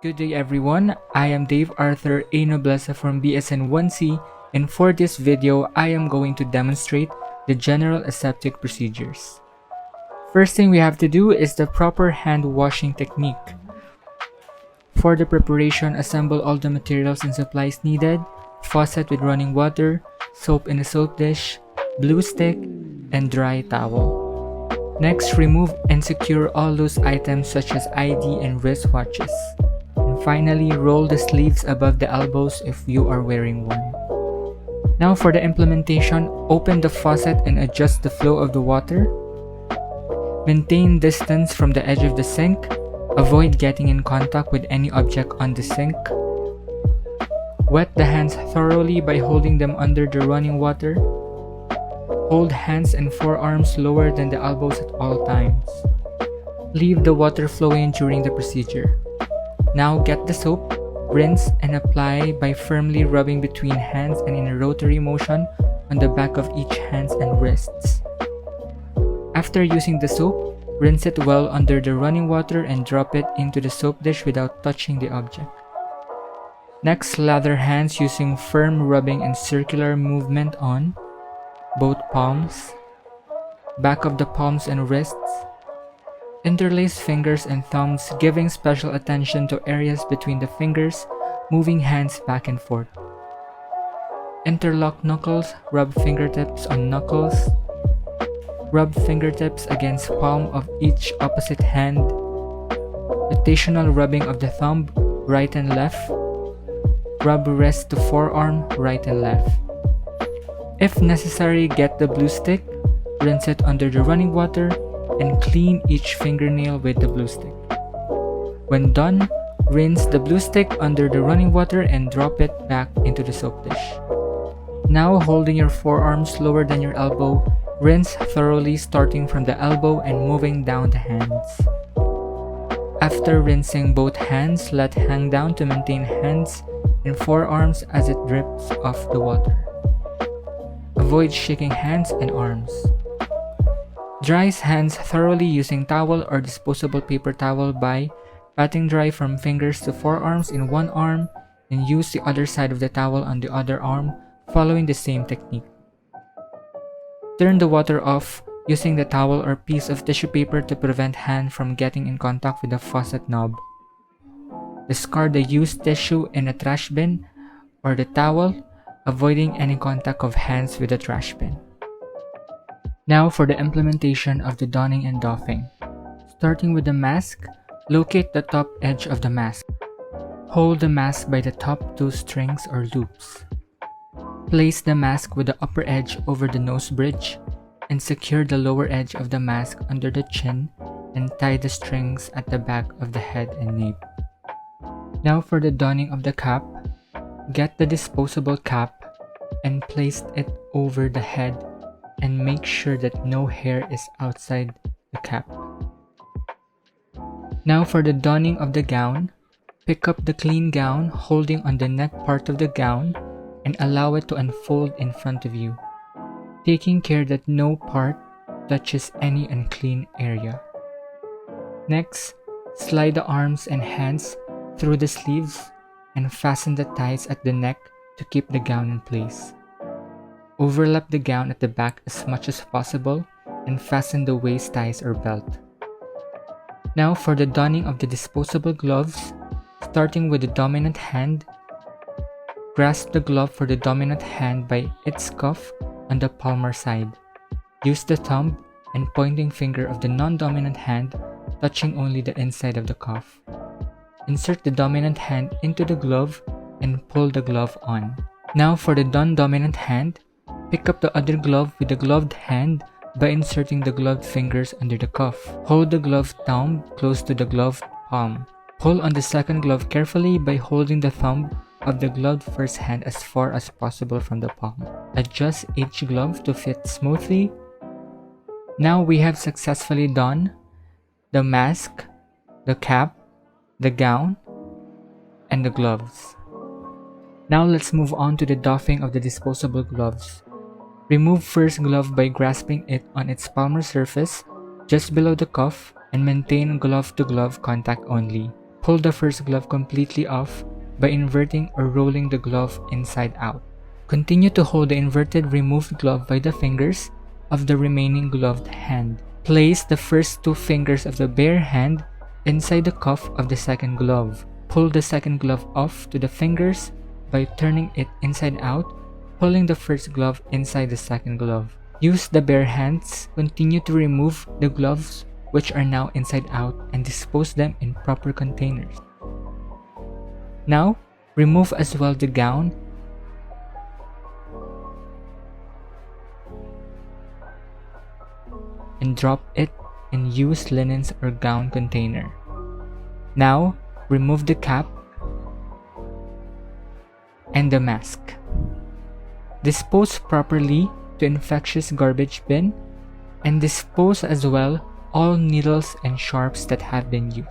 Good day everyone, I am Dave Arthur A. Nobleza from BSN 1C, and for this video, I am going to demonstrate the general aseptic procedures. First thing we have to do is the proper hand washing technique. For the preparation, assemble all the materials and supplies needed: faucet with running water, soap in a soap dish, blue stick, and dry towel. Next, remove and secure all loose items such as ID and wristwatches. And finally, roll the sleeves above the elbows if you are wearing one. Now for the implementation, open the faucet and adjust the flow of the water. Maintain distance from the edge of the sink. Avoid getting in contact with any object on the sink. Wet the hands thoroughly by holding them under the running water. Hold hands and forearms lower than the elbows at all times. Leave the water flowing during the procedure. Now get the soap, rinse, and apply by firmly rubbing between hands and in a rotary motion on the back of each hands and wrists. After using the soap, rinse it well under the running water and drop it into the soap dish without touching the object. Next, lather hands using firm rubbing and circular movement on both palms, back of the palms and wrists. Interlace fingers and thumbs, giving special attention to areas between the fingers, moving hands back and forth. Interlock knuckles, rub fingertips on knuckles. Rub fingertips against palm of each opposite hand. Rotational rubbing of the thumb, right and left. Rub wrist to forearm, right and left. If necessary, get the blue stick, rinse it under the running water, and clean each fingernail with the blue stick. When done, rinse the blue stick under the running water and drop it back into the soap dish. Now, holding your forearms lower than your elbow, rinse thoroughly starting from the elbow and moving down the hands. After rinsing both hands, let hang down to maintain hands and forearms as it drips off the water. Avoid shaking hands and arms. Dry hands thoroughly using towel or disposable paper towel by patting dry from fingers to forearms in one arm and use the other side of the towel on the other arm, following the same technique. Turn the water off using the towel or piece of tissue paper to prevent hand from getting in contact with the faucet knob. Discard the used tissue in a trash bin or the towel, avoiding any contact of hands with the trash bin. Now for the implementation of the donning and doffing. Starting with the mask, locate the top edge of the mask. Hold the mask by the top two strings or loops. Place the mask with the upper edge over the nose bridge and secure the lower edge of the mask under the chin and tie the strings at the back of the head and nape. Now for the donning of the cap, get the disposable cap and place it over the head and make sure that no hair is outside the cap. Now for the donning of the gown, pick up the clean gown holding on the neck part of the gown and allow it to unfold in front of you, taking care that no part touches any unclean area. Next, slide the arms and hands through the sleeves and fasten the ties at the neck to keep the gown in place. Overlap the gown at the back as much as possible and fasten the waist ties or belt. Now for the donning of the disposable gloves, starting with the dominant hand, grasp the glove for the dominant hand by its cuff on the palmar side. Use the thumb and pointing finger of the non-dominant hand touching only the inside of the cuff. Insert the dominant hand into the glove and pull the glove on. Now for the non-dominant hand, pick up the other glove with the gloved hand by inserting the gloved fingers under the cuff. Hold the gloved thumb close to the gloved palm. Pull on the second glove carefully by holding the thumb of the gloved first hand as far as possible from the palm. Adjust each glove to fit smoothly. Now we have successfully done the mask, the cap, the gown, and the gloves. Now let's move on to the doffing of the disposable gloves. Remove first glove by grasping it on its palmar surface just below the cuff and maintain glove-to-glove contact only. pull the first glove completely off by inverting or rolling the glove inside out. Continue to hold the inverted removed glove by the fingers of the remaining gloved hand. Place the first 2 fingers of the bare hand inside the cuff of the second glove. Pull the second glove off to the fingers by turning it inside out, pulling the first glove inside the second glove. Use the bare hands. Continue to remove the gloves which are now inside out and dispose them in proper containers. Now, remove as well the gown and drop it in used linens or gown container. Now, remove the cap and the mask. Dispose properly to infectious garbage bin and dispose as well all needles and sharps that have been used.